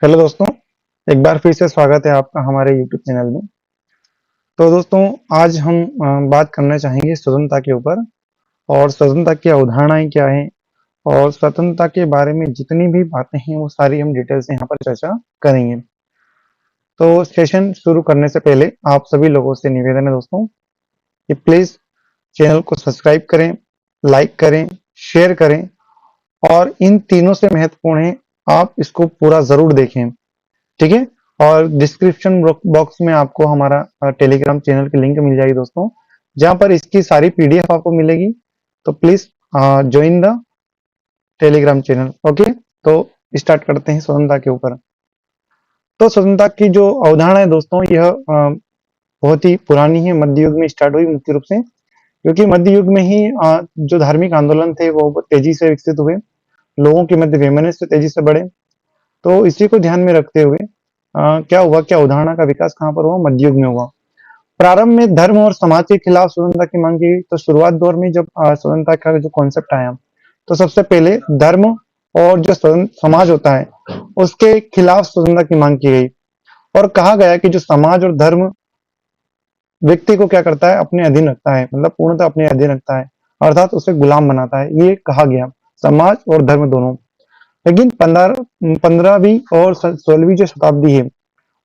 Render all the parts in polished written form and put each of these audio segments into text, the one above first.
Hello दोस्तों, एक बार फिर से स्वागत है आपका हमारे यूट्यूब चैनल में। तो दोस्तों, आज हम बात करना चाहेंगे स्वतंत्रता के ऊपर और स्वतंत्रता की अवधारणाएं क्या है और स्वतंत्रता के बारे में जितनी भी बातें हैं वो सारी हम डिटेल से यहाँ पर चर्चा करेंगे। तो सेशन शुरू करने से पहले आप सभी लोगों से निवेदन है दोस्तों कि प्लीज चैनल को सब्सक्राइब करें, लाइक करें, शेयर करें और इन तीनों से महत्वपूर्ण है आप इसको पूरा जरूर देखें। ठीक है। और डिस्क्रिप्शन बॉक्स में आपको हमारा टेलीग्राम चैनल की लिंक मिल जाएगी दोस्तों, जहां पर इसकी सारी पीडीएफ आपको मिलेगी। तो please join the Telegram channel. Okay, तो स्टार्ट करते हैं स्वतंत्रता के ऊपर। तो स्वतंत्रता की जो अवधारणा है दोस्तों, यह बहुत ही पुरानी है। मध्य युग में स्टार्ट हुई मुख्य रूप से, क्योंकि मध्य युग में ही जो धार्मिक आंदोलन थे वो तेजी से विकसित हुए, लोगों के मध्य वैमनस्य तेजी से बढ़े। तो इसी को ध्यान में रखते हुए क्या हुआ, क्या अवधारणा का विकास कहाँ पर हुआ, मध्य युग में हुआ। प्रारंभ में धर्म और समाज के खिलाफ स्वतंत्रता की मांग की। तो शुरुआत दौर में जब स्वतंत्रता का जो कॉन्सेप्ट आया, तो सबसे पहले धर्म और जो समाज होता है उसके खिलाफ स्वतंत्रता की मांग की गई और कहा गया कि जो समाज और धर्म व्यक्ति को क्या करता है, अपने अधीन रखता है, मतलब पूर्णतः अपने अधीन रखता है, अर्थात उसे गुलाम बनाता है, ये कहा गया, समाज और धर्म दोनों। लेकिन 15वीं और 16वीं जो शताब्दी है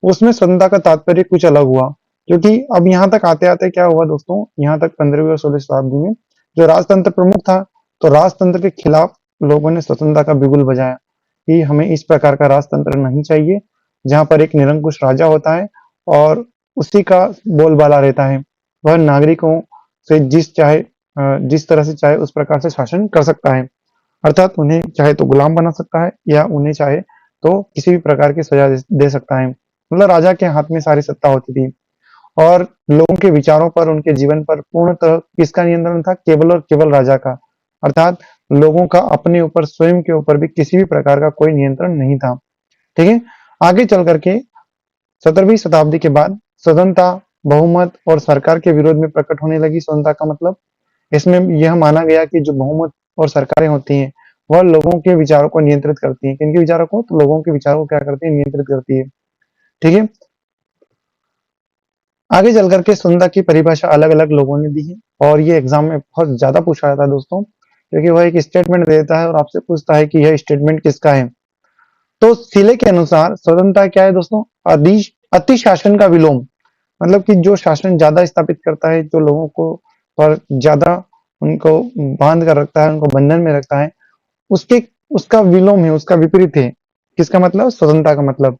उसमें स्वतंत्रता का तात्पर्य कुछ अलग हुआ, क्योंकि अब यहाँ तक आते आते क्या हुआ दोस्तों, यहाँ तक 15वीं और 16वीं शताब्दी में जो राजतंत्र प्रमुख था, तो राजतंत्र के खिलाफ लोगों ने स्वतंत्रता का बिगुल बजाया कि हमें इस प्रकार का राजतंत्र नहीं चाहिए, जहाँ पर एक निरंकुश राजा होता है और उसी का बोलबाला रहता है। वह नागरिकों से जिस तरह से चाहे उस प्रकार से शासन कर सकता है, अर्थात उन्हें चाहे तो गुलाम बना सकता है या उन्हें चाहे तो किसी भी प्रकार की सजा दे सकता है। मतलब राजा के हाथ में सारी सत्ता होती थी और लोगों के विचारों पर, उनके जीवन पर पूर्णतः किसका नियंत्रण था, केवल और केवल राजा का। अर्थात लोगों का अपने ऊपर, स्वयं के ऊपर भी किसी भी प्रकार का कोई नियंत्रण नहीं था। ठीक है। आगे चल करके 17वीं शताब्दी के बाद स्वतंत्रता, बहुमत और सरकार के विरोध में प्रकट होने लगी। स्वतंत्रता का मतलब, इसमें यह माना गया कि जो बहुमत और सरकारें होती हैं वह लोगों के विचारों को नियंत्रित करती हैं। किनके विचारों को? तो लोगों के विचारों को क्या करती है, नियंत्रित करती है। ठीक है। आगे चल करके स्वतंत्रता की परिभाषा अलग अलग लोगों ने दी है और ये एग्जाम में बहुत ज्यादा पूछा जाता है दोस्तों, क्योंकि वह एक स्टेटमेंट देता है और आपसे पूछता है कि यह स्टेटमेंट किसका है। तो सिले के अनुसार स्वतंत्रता क्या है दोस्तों? अति शासन का विलोम, मतलब कि जो शासन ज्यादा स्थापित करता है, जो लोगों को पर ज्यादा उनको बांध कर रखता है, उनको बंधन में रखता है, उसके उसका विलोम है, उसका विपरीत है। किसका मतलब? स्वतंत्रता का मतलब।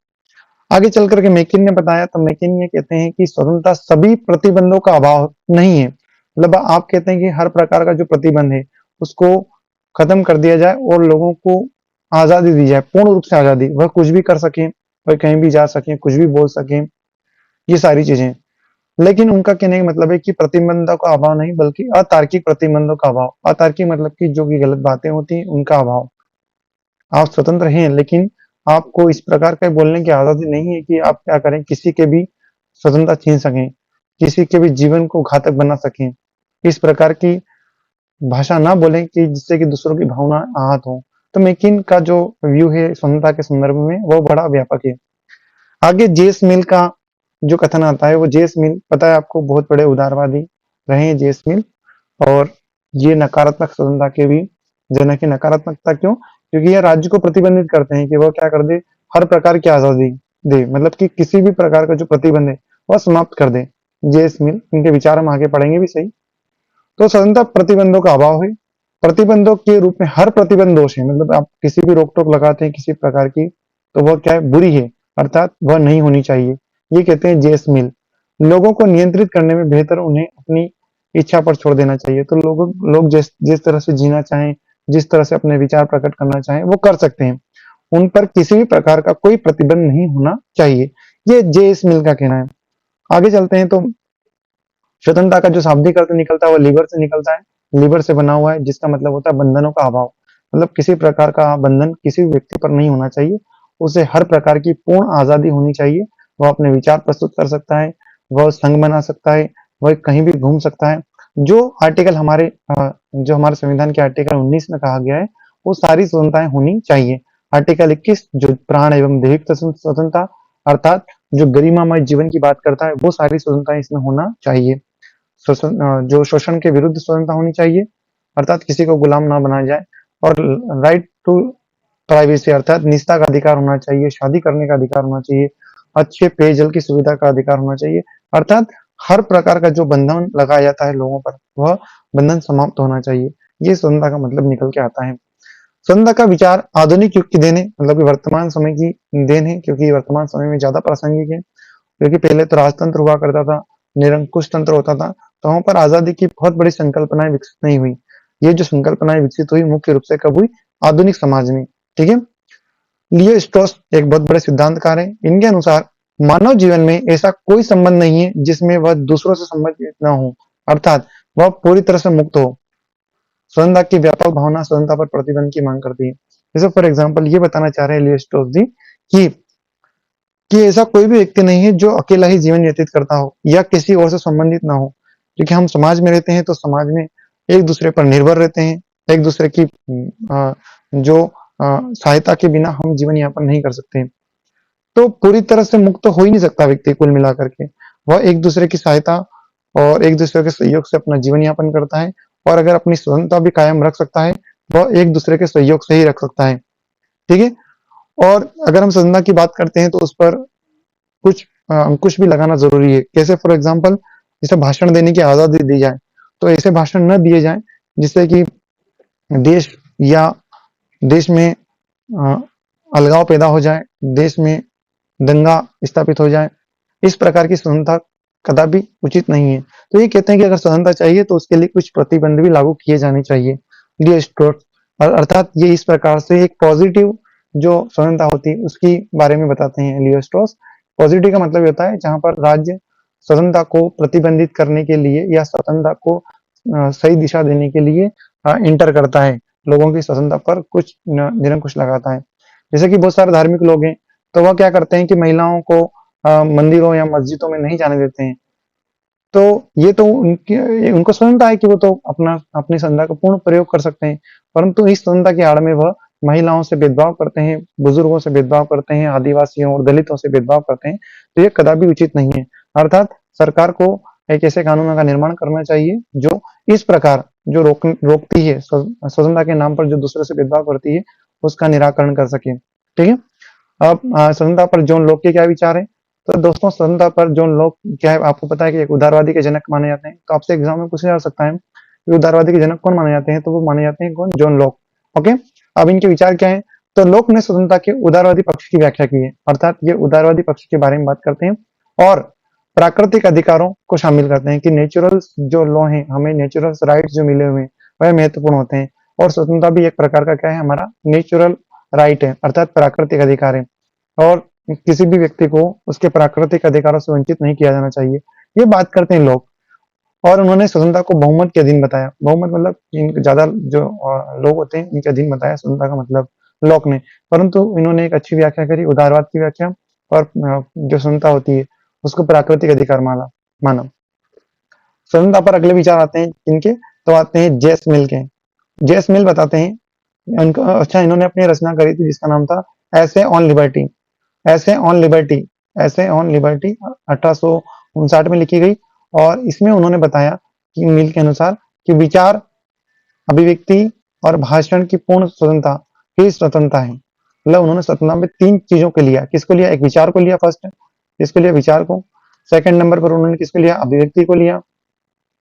आगे चल करके मेकिन ने बताया, तो मेकिन ये कहते हैं कि स्वतंत्रता सभी प्रतिबंधों का अभाव नहीं है। मतलब आप कहते हैं कि हर प्रकार का जो प्रतिबंध है उसको खत्म कर दिया जाए और लोगों को आजादी दी जाए, पूर्ण रूप से आजादी, वह कुछ भी कर सके, वह कहीं भी जा सके, कुछ भी बोल सके, ये सारी चीजें। लेकिन उनका कहने का मतलब है कि प्रतिबंधों का अभाव नहीं, बल्कि अतार्किक प्रतिबंधों का अभाव। अतार्किक मतलब कि जो कि गलत बातें होती हैं उनका अभाव। आप स्वतंत्र हैं, लेकिन आपको इस प्रकार का बोलने की आजादी नहीं है कि आप क्या करें, किसी के भी स्वतंत्रता छीन सकें, किसी के भी जीवन को घातक बना सकें। इस प्रकार की भाषा ना बोलें कि जिससे कि दूसरों की भावना आहत हो। तो मेकिन का जो व्यू है स्वतंत्रता के संदर्भ में वो बड़ा व्यापक है। आगे जेस मिल का जो कथन आता है, वो जेस मिल, पता है आपको, बहुत बड़े उदारवादी रहे हैं जेस मिल, और ये नकारात्मक स्वतंत्रता के भी जनक है। नकारात्मकता क्यों? क्योंकि ये राज्य को प्रतिबंधित करते हैं कि वह क्या कर दे, हर प्रकार की आजादी दे, मतलब कि किसी भी प्रकार का जो प्रतिबंध है वह समाप्त कर दे। जेस मिल, इनके विचार हम आगे पढ़ेंगे भी सही। तो स्वतंत्रता प्रतिबंधों का अभाव है। प्रतिबंधों के रूप में हर प्रतिबंध दोष है, मतलब आप किसी भी रोक टोक लगाते हैं किसी प्रकार की, तो वह क्या है, बुरी है, अर्थात वह नहीं होनी चाहिए। ये कहते हैं जेस मिल। लोगों को नियंत्रित करने में बेहतर उन्हें अपनी इच्छा पर छोड़ देना चाहिए। तो लोग जिस जिस तरह से जीना चाहें, जिस तरह से अपने विचार प्रकट करना चाहें, वो कर सकते हैं। उन पर किसी भी प्रकार का कोई प्रतिबंध नहीं होना चाहिए, ये जेएस मिल का कहना है। आगे चलते हैं तो स्वतंत्रता का जो शाब्दिक अर्थ निकलता है वो लीवर से निकलता है। लीवर से बना हुआ है, जिसका मतलब होता है बंधनों का अभाव। मतलब किसी प्रकार का बंधन किसी भी व्यक्ति पर नहीं होना चाहिए, उसे हर प्रकार की पूर्ण आजादी होनी चाहिए। वह अपने विचार प्रस्तुत कर सकता है, वह संघ बना सकता है, वह कहीं भी घूम सकता है। जो आर्टिकल हमारे जो हमारे संविधान के आर्टिकल 19 में कहा गया है, वो सारी स्वतंत्रताएं होनी चाहिए। आर्टिकल 21 जो प्राण एवं दैहिक स्वतंत्रता अर्थात जो गरिमामय जीवन की बात करता है, वो सारी स्वतंत्रता इसमें होना चाहिए। जो शोषण के विरुद्ध स्वतंत्रता होनी चाहिए, अर्थात किसी को गुलाम ना बनाया जाए, और राइट टू प्राइवेसी अर्थात निजता का अधिकार होना चाहिए, शादी करने का अधिकार होना चाहिए, अच्छे पेयजल की सुविधा का अधिकार होना चाहिए, अर्थात हर प्रकार का जो बंधन लगाया जाता है लोगों पर, वह बंधन समाप्त होना चाहिए। ये स्वतंत्रता का मतलब निकल के आता है। स्वतंत्रता का विचार आधुनिक युग की देन है, मतलब कि वर्तमान समय की देन है, क्योंकि वर्तमान समय में ज्यादा प्रासंगिक है। क्योंकि पहले तो राजतंत्र हुआ करता था, निरंकुश तंत्र होता था, तो वहां पर आजादी की बहुत बड़ी संकल्पनाएं विकसित नहीं हुई। ये जो संकल्पनाएं विकसित हुई मुख्य रूप से कब हुई? आधुनिक समाज में। ठीक है। लियो स्ट्रॉस एक बहुत बड़े सिद्धांतकार हैं। इनके अनुसार मानव जीवन में ऐसा कोई संबंध नहीं है जिसमें वह दूसरों से संबंधित न हो, अर्थात वह पूरी तरह से मुक्त हो। स्वतंत्रता की व्यापक भावना स्वतंत्रता पर प्रतिबंध की मांग करती है। जैसे फॉर एग्जाम्पल ये बताना चाह रहे हैं लियो स्ट्रॉस जी कि ऐसा कोई भी व्यक्ति नहीं है जो अकेला ही जीवन व्यतीत करता हो या किसी और से संबंधित ना हो, क्योंकि हम समाज में रहते हैं तो समाज में एक दूसरे पर निर्भर रहते हैं, एक दूसरे की जो सहायता के बिना हम जीवन यापन नहीं कर सकते। तो पूरी तरह से मुक्त तो हो ही नहीं सकता व्यक्ति कुल मिलाकर के। वह एक दूसरे की सहायता और एक दूसरे के सहयोग से अपना जीवन यापन करता है, और अगर अपनी स्वतंत्रता भी कायम रख सकता है, वह एक दूसरे के सहयोग से ही रख सकता है। ठीक है। और अगर हम स्वतंत्रता की बात करते हैं तो उस पर कुछ अंकुश भी लगाना जरूरी है। कैसे? फॉर एग्जाम्पल जैसे भाषण देने की आजादी दी जाए, तो ऐसे भाषण न दिए जाए जिससे कि देश या देश में अलगाव पैदा हो जाए, देश में दंगा स्थापित हो जाए। इस प्रकार की स्वतंत्रता कदापि उचित नहीं है। तो ये कहते हैं कि अगर स्वतंत्रता चाहिए तो उसके लिए कुछ प्रतिबंध भी लागू किए जाने चाहिए। ये स्ट्रोट अर्थात ये इस प्रकार से एक पॉजिटिव जो स्वतंत्रता होती है उसकी बारे में बताते हैं लियो स्ट्रॉस। पॉजिटिव का मतलब होता है जहां पर राज्य स्वतंत्रता को प्रतिबंधित करने के लिए या स्वतंत्रता को सही दिशा देने के लिए इंटर करता है, लोगों की स्वतंत्रता पर कुछ निरंकुश लगाता है। जैसे कि बहुत सारे धार्मिक लोग हैं, तो वह क्या करते हैं कि महिलाओं को मंदिरों या मस्जिदों में नहीं जाने देते हैं। तो ये तो उनको स्वतंत्रता है कि वो तो अपनी स्वतंत्रता का पूर्ण प्रयोग कर सकते हैं, परंतु इस स्वतंत्रता की आड़ में वह महिलाओं से भेदभाव करते हैं, बुजुर्गों से भेदभाव करते हैं, आदिवासियों और दलितों से भेदभाव करते हैं। तो ये कदापि उचित नहीं है। अर्थात सरकार को एक ऐसे कानूनों का निर्माण करना चाहिए जो इस प्रकार जो रोकती है, स्वतंत्रता के नाम पर जो दूसरे से भेदभाव करती है, उसका निराकरण कर सके। ठीक है। अब स्वतंत्रता पर जॉन लॉक के क्या विचार है? तो दोस्तों स्वतंत्रता पर जॉन लॉक क्या है, आपको पता है कि एक उदारवादी के जनक माने जाते हैं। तो आपसे एग्जाम में पूछा जा सकता है कि उदारवादी के जनक कौन माने जाते हैं? तो वो माने जाते हैं कौन? John Locke. ओके। अब इनके विचार क्या है? तो लॉक ने स्वतंत्रता के उदारवादी पक्ष की व्याख्या की है, अर्थात ये उदारवादी पक्ष के बारे में बात करते हैं और प्राकृतिक अधिकारों को शामिल करते हैं कि नेचुरल जो लॉ है, हमें नेचुरल राइट्स जो मिले हुए हैं वह महत्वपूर्ण होते हैं, और स्वतंत्रता भी एक प्रकार का क्या है? हमारा नेचुरल राइट है, अर्थात प्राकृतिक अधिकार है, और किसी भी व्यक्ति को उसके प्राकृतिक अधिकारों से वंचित नहीं किया जाना चाहिए। ये बात करते हैं लोग। और उन्होंने स्वतंत्रता को बहुमत के अधीन बताया। बहुमत मतलब ज्यादा जो लोग होते हैं इनके अधीन बताया स्वतंत्रता का मतलब लॉक ने। परंतु इन्होंने एक अच्छी व्याख्या करी, उदारवाद की व्याख्या, और जो स्वतंत्रता होती है उसको प्राकृतिक अधिकार माना। स्वतंत्रता पर अगले विचार आते हैं इनके, तो आते हैं जेस मिल के। जेस मिल बताते हैं उनको, अच्छा इन्होंने अपनी रचना करी थी जिसका नाम था ऐसे ऑन लिबर्टी। ऐसे ऑन लिबर्टी, ऐसे ऑन लिबर्टी 1859 में लिखी गई, और इसमें उन्होंने बताया कि मिल के अनुसार कि विचार, अभिव्यक्ति और भाषण की पूर्ण स्वतंत्रता ही स्वतंत्रता है। मतलब उन्होंने स्वतंत्रता में 3 चीजों को लिया। किसको लिया? एक विचार को लिया फर्स्ट, किसको लिया? विचार को। सेकंड नंबर पर उन्होंने किसको लिया? अभिव्यक्ति को लिया।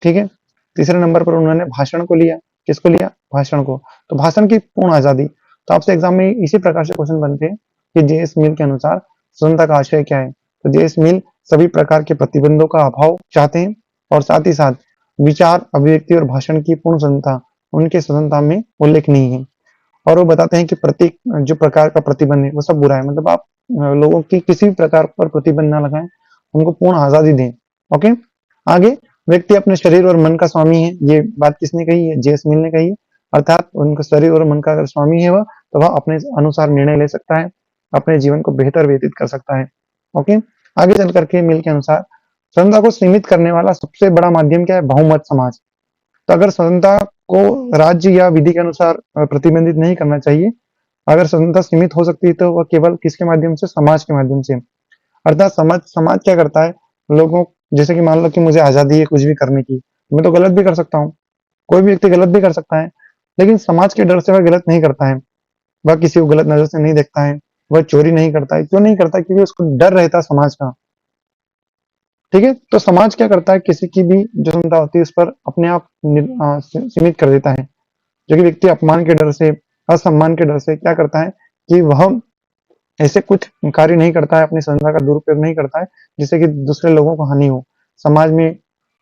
ठीक है। तीसरे नंबर पर उन्होंने भाषण को लिया। किसको लिया? भाषण को। तो भाषण की पूर्ण आजादी। तो आपसे एग्जाम में इसी प्रकार से क्वेश्चन बनते हैं कि जेएस मिल के अनुसार स्वतंत्रता का आशय क्या है? तो जेएस मिल सभी प्रकार के प्रतिबंधों का अभाव चाहते हैं, और साथ ही साथ विचार, अभिव्यक्ति और भाषण की पूर्ण स्वतंत्रता उनके स्वतंत्रता में उल्लेखनीय है। और वो बताते हैं कि प्रत्येक जो प्रकार का प्रतिबंध है वो सब बुरा है। मतलब आप लोगों की किसी भी प्रकार पर प्रतिबंध ना लगाएं, उनको पूर्ण आजादी दें। ओके। आगे, व्यक्ति अपने शरीर और मन का स्वामी है। ये बात किसने कही है? जेएस मिल ने कही है। अर्थात उनका शरीर और मन का अगर स्वामी है वह, तो वह अपने अनुसार निर्णय ले सकता है, अपने जीवन को बेहतर व्यतीत कर सकता है। ओके। आगे चल करके मिल के अनुसार स्वतंत्रता को सीमित करने वाला सबसे बड़ा माध्यम क्या है? बहुमत समाज। तो अगर स्वतंत्रता को राज्य या विधि के अनुसार प्रतिबंधित नहीं करना चाहिए, अगर स्वतंत्रता सीमित हो सकती है तो वह केवल किसके माध्यम से, समाज के माध्यम से। अर्थात समाज समाज क्या करता है, लोगों, जैसे कि मान लो कि मुझे आजादी है कुछ भी करने की, मैं तो गलत भी कर सकता हूँ, कोई भी व्यक्ति गलत भी कर सकता है, लेकिन समाज के डर से वह गलत नहीं करता है, वह किसी को गलत नजर से नहीं देखता है, वह चोरी नहीं करता है। क्यों नहीं करता? क्योंकि उसको डर रहता है समाज का। ठीक है, तो समाज क्या करता है, किसी की भी जो क्षमता होती है उस पर अपने आप सीमित कर देता है, जो कि व्यक्ति अपमान के डर से, असम्मान के डर से क्या करता है कि वह ऐसे कुछ कार्य नहीं करता है, अपनी स्वतंत्रता का दुरुपयोग नहीं करता है, जिससे कि दूसरे लोगों को हानि हो, समाज में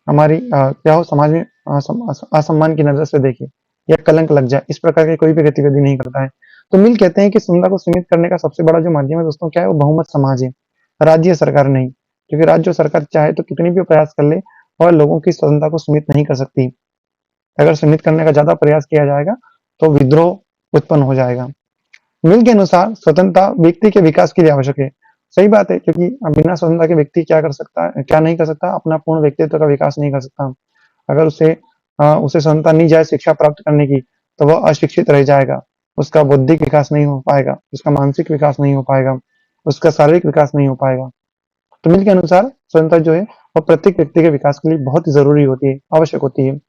हमारी क्या हो, समाज में असम्मान की नजर से देखे या कलंक लग जाए, इस प्रकार की कोई भी गतिविधि नहीं करता है। तो मिल कहते हैं कि स्वतंत्रता को सीमित करने का सबसे बड़ा जो माध्यम है दोस्तों, क्या है, वो बहुमत समाज है, राज्य सरकार नहीं। क्योंकि राज्य सरकार चाहे तो कितनी भी प्रयास कर ले और लोगों की स्वतंत्रता को सीमित नहीं कर सकती। अगर सीमित करने का ज्यादा प्रयास किया जाएगा तो विद्रोह उत्पन्न हो जाएगा। मिल के अनुसार स्वतंत्रता व्यक्ति के विकास के लिए आवश्यक है। सही बात है, क्योंकि बिना स्वतंत्रता के व्यक्ति क्या कर सकता है, क्या नहीं कर सकता, अपना पूर्ण व्यक्तित्व का विकास नहीं कर सकता। अगर उसे स्वतंत्रता नहीं जाए शिक्षा प्राप्त करने की, तो वह अशिक्षित रह जाएगा, उसका बौद्धिक विकास नहीं हो पाएगा, उसका मानसिक विकास नहीं हो पाएगा, उसका शारीरिक विकास नहीं हो पाएगा। तो मिल के अनुसार स्वतंत्रता जो है वो प्रत्येक व्यक्ति के विकास के लिए बहुत ही जरूरी होती है, आवश्यक होती है।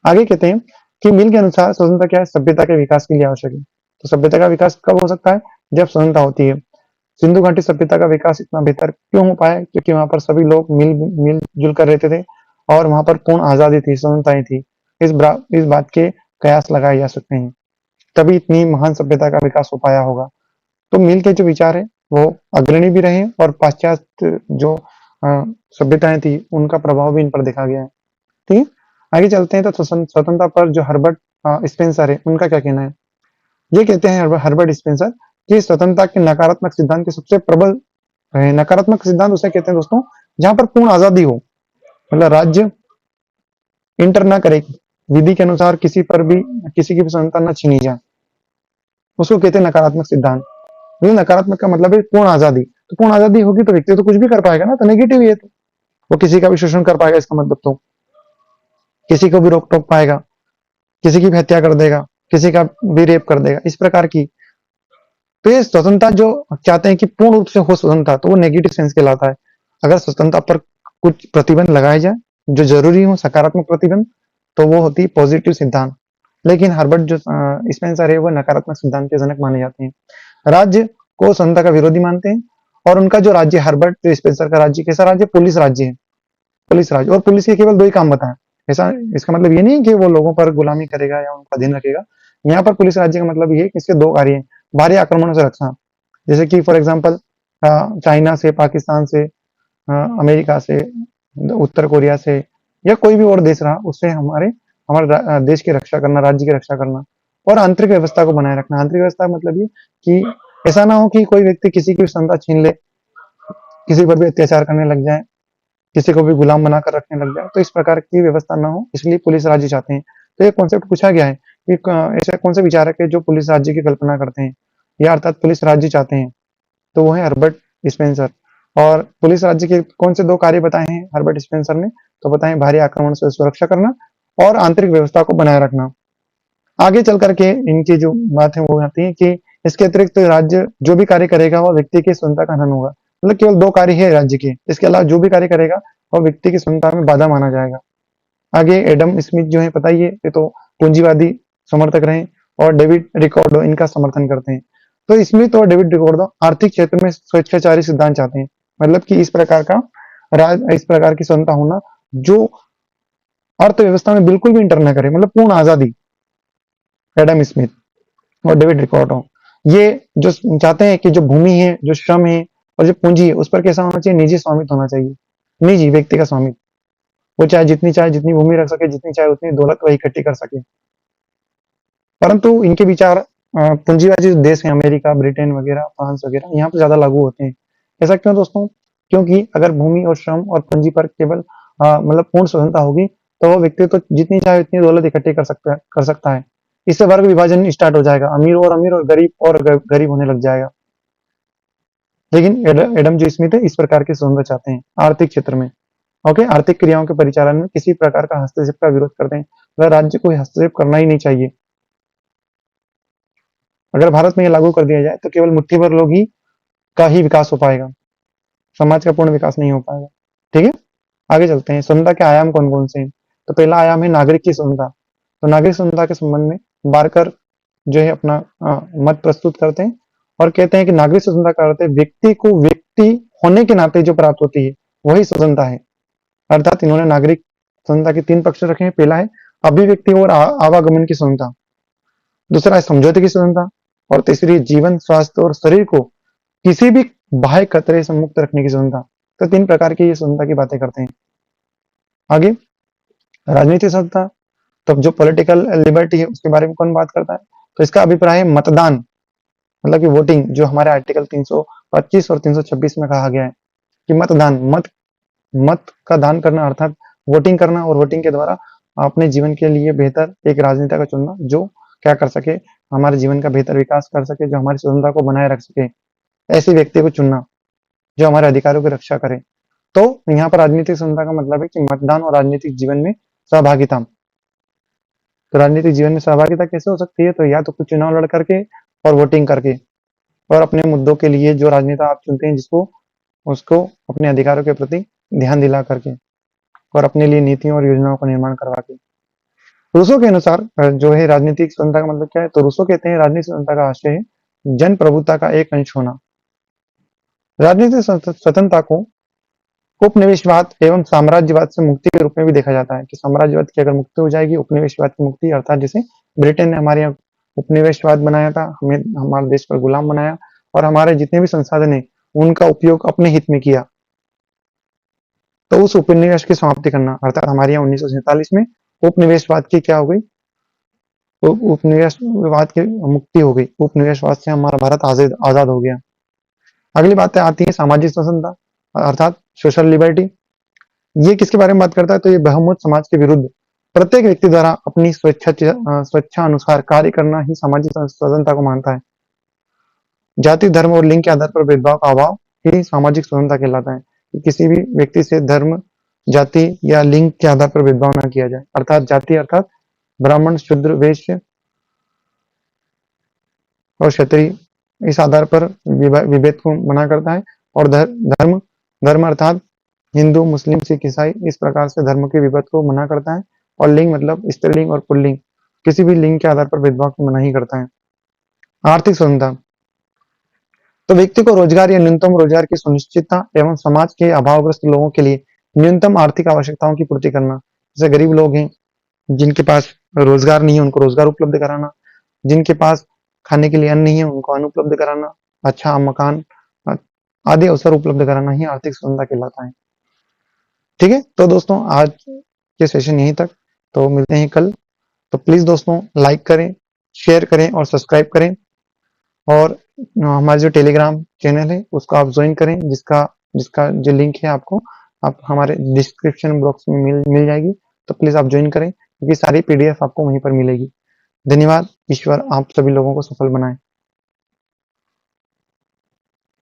आगे कहते हैं कि मिल के अनुसार स्वतंत्रता क्या है, सभ्यता के विकास के लिए आवश्यक है। तो सभ्यता का विकास कब हो सकता है, जब स्वतंत्रता होती है। सिंधु घाटी सभ्यता का विकास इतना बेहतर क्यों हो पाया, क्योंकि वहां पर सभी लोग मिलजुल कर रहते थे और वहां पर पूर्ण आजादी थी, स्वतंत्रता थी। इस बात के कयास लगाए जा सकते हैं, तभी इतनी महान सभ्यता का विकास हो पाया होगा। तो मिल के जो विचार है वो अग्रणी भी रहे और पाश्चात्य जो सभ्यताएं थी उनका प्रभाव भी इन पर देखा गया है। ठीक है, आगे चलते हैं। तो स्वतंत्रता पर जो हर्बर्ट स्पेंसर है उनका क्या कहना है। ये कहते हैं हर्बर्ट स्पेंसर कि स्वतंत्रता के नकारात्मक सिद्धांत के सबसे प्रबल नकारात्मक सिद्धांत उसे कहते हैं दोस्तों, जहां पर पूर्ण आजादी हो, मतलब राज्य इंटर ना करे, विधि के अनुसार किसी पर भी किसी की भी स्वतंत्रता न छीनी जाए, उसको कहते हैं नकारात्मक सिद्धांत। नकारात्मक का मतलब है पूर्ण आजादी। तो पूर्ण आजादी होगी तो व्यक्ति तो कुछ भी कर पाएगा ना, तो नेगेटिव ही है, तो वो किसी का भी शोषण कर पाएगा, इसका मतलब तो किसी को भी रोक टोक पाएगा, किसी की भी हत्या कर देगा, किसी का भी रेप कर देगा, इस प्रकार की। तो ये स्वतंत्रता जो चाहते हैं कि पूर्ण रूप से हो स्वतंत्रता, तो वो नेगेटिव सेंस कहलाता है। अगर स्वतंत्रता पर कुछ प्रतिबंध लगाए जाए जो जरूरी हो, सकारात्मक प्रतिबंध, तो वो होती है पॉजिटिव सिद्धांत। लेकिन हर्बर्ट जो स्पेंसर है वो नकारात्मक सिद्धांत के जनक माने जाते हैं। राज्य को स्वतंत्रता का विरोधी मानते हैं और उनका जो राज्य, हर्बर्ट स्पेंसर का राज्य कैसा राज्य, पुलिस राज्य है, पुलिस राज्य। और पुलिस के केवल दो ही काम बताएं, ऐसा इसका मतलब ये नहीं कि वो लोगों पर गुलामी करेगा या उनका अधीन रखेगा। यहाँ पर पुलिस राज्य का मतलब ये है कि इसके दो कार्य हैं, बाहरी आक्रमणों से रक्षा, जैसे कि फॉर एग्जाम्पल चाइना से, पाकिस्तान से, अमेरिका से, उत्तर कोरिया से, या कोई भी और देश रहा, उससे हमारे देश की रक्षा करना, राज्य की रक्षा करना। और आंतरिक व्यवस्था को बनाए रखना। आंतरिक व्यवस्था मतलब ये कि ऐसा ना हो कि कोई व्यक्ति किसी की क्षमता छीन ले, किसी पर भी अत्याचार करने लग जाए, किसी को भी गुलाम बनाकर रखने लग जाए, तो इस प्रकार की व्यवस्था ना हो, इसलिए पुलिस राज्य चाहते हैं। तो ये कॉन्सेप्ट पूछा गया है कि ऐसे कौन से विचारक है जो पुलिस राज्य की कल्पना करते हैं, या अर्थात पुलिस राज्य चाहते हैं, तो वो है हर्बर्ट स्पेंसर। और पुलिस राज्य के कौन से दो कार्य बताए हैं हर्बर्ट स्पेंसर ने, तो बताएं बाहरी आक्रमण से सुरक्षा करना और आंतरिक व्यवस्था को बनाए रखना। आगे चल करके इनकी जो बात है वो आती है कि इसके अतिरिक्त राज्य जो भी कार्य करेगा वो व्यक्ति की स्वतंत्रता का हनन होगा। मतलब केवल दो कार्य है राज्य के, इसके अलावा जो भी कार्य करेगा वो व्यक्ति की स्वतंत्रता में बाधा माना जाएगा। आगे एडम स्मिथ जो है बताइए, ये तो पूंजीवादी समर्थक रहे और डेविड रिकॉर्डो इनका समर्थन करते हैं। तो स्मिथ और डेविड रिकॉर्डो आर्थिक क्षेत्र में स्वेच्छाचारी सिद्धांत चाहते हैं, मतलब कि इस प्रकार की स्वतंत्रता होना जो अर्थव्यवस्था में बिल्कुल भी इंटर न करे, मतलब पूर्ण आजादी। एडम स्मिथ और डेविड रिकॉर्डो ये जो चाहते हैं कि जो भूमि है, जो श्रम है और जो पूंजी है, उस पर कैसा होना चाहिए, निजी स्वामित्व होना चाहिए, निजी व्यक्ति का स्वामित्व। वो चाहे जितनी भूमि रख सके, जितनी चाहे उतनी दौलत वह इकट्ठी कर सके। परंतु इनके विचार पूंजीवादी जो देश है, अमेरिका, ब्रिटेन वगैरह, फ्रांस वगैरह, यहाँ पर ज्यादा लागू होते हैं। ऐसा क्यों दोस्तों? क्योंकि अगर भूमि और श्रम और पूंजी पर केवल मतलब पूर्ण स्वतंत्रता होगी, तो वो व्यक्ति तो जितनी चाहे उतनी दौलत इकट्ठी कर सकता है। इससे वर्ग विभाजन स्टार्ट हो जाएगा, अमीर और गरीब होने लग जाएगा। लेकिन एडम जो स्मिथ है इस प्रकार की स्वतंत्रता चाहते हैं आर्थिक क्षेत्र में। ओके, आर्थिक क्रियाओं के परिचालन में किसी प्रकार का हस्तक्षेप का विरोध करते हैं, वह राज्य को हस्तक्षेप करना ही नहीं चाहिए। अगर भारत में ये लागू कर दिया जाए तो केवल मुट्ठी भर लोग ही का ही विकास हो पाएगा, समाज का पूर्ण विकास नहीं हो पाएगा। ठीक है, आगे चलते हैं। स्वतंत्रता के आयाम कौन कौन से हैं? तो पहला आयाम है नागरिक की स्वतंत्रता। तो नागरिक स्वतंत्रता के संबंध में बारकर जो है अपना मत प्रस्तुत करते हैं और कहते हैं कि नागरिक स्वतंत्रता का अर्थ है व्यक्ति को व्यक्ति होने के नाते जो प्राप्त होती है वही स्वतंत्रता है। अर्थात इन्होंने नागरिक स्वतंत्रता के 3 पक्ष रखे हैं। पहला है अभिव्यक्ति और आवागमन की स्वतंत्रता, दूसरा है समझौते की स्वतंत्रता और तीसरी है जीवन, स्वास्थ्य और शरीर को किसी भी बाह्य खतरे से मुक्त रखने की स्वतंत्रता। तो 3 प्रकार की ये स्वतंत्रता की बातें करते हैं। आगे राजनीतिक स्वतंत्रता, तो जो पॉलिटिकल लिबर्टी है उसके बारे में कौन बात करता है? तो इसका अभिप्राय है मतदान, मतलब कि वोटिंग, जो हमारे आर्टिकल 325 और 326 में कहा गया है कि मतदान, मत का दान करना अर्थात वोटिंग करना और वोटिंग के द्वारा अपने जीवन के लिए बेहतर एक राजनेता का चुनना जो क्या कर सके, हमारे जीवन का बेहतर विकास कर सके, जो हमारी स्वतंत्रता को बनाए रख सके, ऐसे व्यक्ति को चुनना जो हमारे अधिकारों की रक्षा करे। तो यहाँ पर राजनीतिक स्वतंत्रता का मतलब है कि मतदान और राजनीतिक जीवन में सहभागिता। तो राजनीतिक जीवन में सहभागिता कैसे हो सकती है? तो या तो कुछ चुनाव लड़ करके और वोटिंग करके और अपने मुद्दों के लिए जो राजनेता आप चुनते हैं जिसको उसको अपने अधिकारों के प्रति ध्यान दिला करके और अपने लिए नीतियों और योजनाओं का निर्माण करवा के। रूसो के अनुसार जो है राजनीतिक स्वतंत्रता का मतलब क्या है? तो रूसो कहते हैं राजनीतिक स्वतंत्रता का आशय है जन प्रभुता का एक अंश होना। राजनीतिक स्वतंत्रता को उपनिवेशवाद एवं साम्राज्यवाद से मुक्ति के रूप में भी देखा जाता है कि साम्राज्यवाद की अगर मुक्ति हो जाएगी, उपनिवेशवाद की मुक्ति, अर्थात जैसे ब्रिटेन ने हमारे यहाँ उपनिवेशवाद बनाया था, हमें हमारे देश पर गुलाम बनाया और हमारे जितने भी संसाधन है उनका उपयोग अपने हित में किया, तो उस उपनिवेश की समाप्ति करना, अर्थात हमारे यहाँ 1947 में उपनिवेशवाद की क्या हो गई? उपनिवेशवाद की मुक्ति हो गई, उपनिवेशवाद से हमारा भारत आजाद हो गया। अगली बातें आती है सामाजिक स्वतंत्रता अर्थात सोशल लिबर्टी। ये किसके बारे में बात करता है? तो ये बहुमत समाज के विरुद्ध प्रत्येक व्यक्ति द्वारा अपनी स्वेच्छा अनुसार कार्य करना ही सामाजिक स्वतंत्रता को मानता है। जाति, धर्म और लिंग के आधार पर भेदभाव का अभाव ही सामाजिक स्वतंत्रता कहलाता है कि किसी भी व्यक्ति से धर्म, जाति या लिंग के आधार पर भेदभाव न किया जाए। अर्थात जाति अर्थात ब्राह्मण, शूद्र, वैश्य और क्षत्रिय, इस आधार पर विभेद को मना करता है। और धर्म धर्म अर्थात हिंदू, मुस्लिम, सिख, ईसाई, इस प्रकार से धर्म के विभेद को मना करता है। और लिंग मतलब स्त्रीलिंग और पुल्लिंग, किसी भी लिंग के आधार पर भेदभाव को मना ही करता है। आर्थिक स्वतंत्रता, तो व्यक्ति को रोजगार या न्यूनतम रोजगार की सुनिश्चितता एवं समाज के अभावग्रस्त लोगों के लिए न्यूनतम आर्थिक आवश्यकताओं की पूर्ति करना। जैसे गरीब लोग हैं जिनके पास रोजगार नहीं है उनको रोजगार उपलब्ध कराना, जिनके पास खाने के लिए अन्न नहीं है उनको अन्न उपलब्ध कराना, अच्छा मकान आदि अवसर उपलब्ध कराना ही आर्थिक स्वतंत्रता कहलाता है। ठीक है, तो दोस्तों आज के सेशन यहीं तक, तो मिलते हैं कल। तो प्लीज दोस्तों लाइक करें, शेयर करें और सब्सक्राइब करें और हमारा जो टेलीग्राम चैनल है उसको आप ज्वाइन करें, जिसका जिसका जो लिंक है आपको आप हमारे डिस्क्रिप्शन बॉक्स में मिल जाएगी। तो प्लीज आप ज्वाइन करें क्योंकि सारी पीडीएफ आपको वहीं पर मिलेगी। धन्यवाद। ईश्वर आप सभी लोगों को सफल बनाए।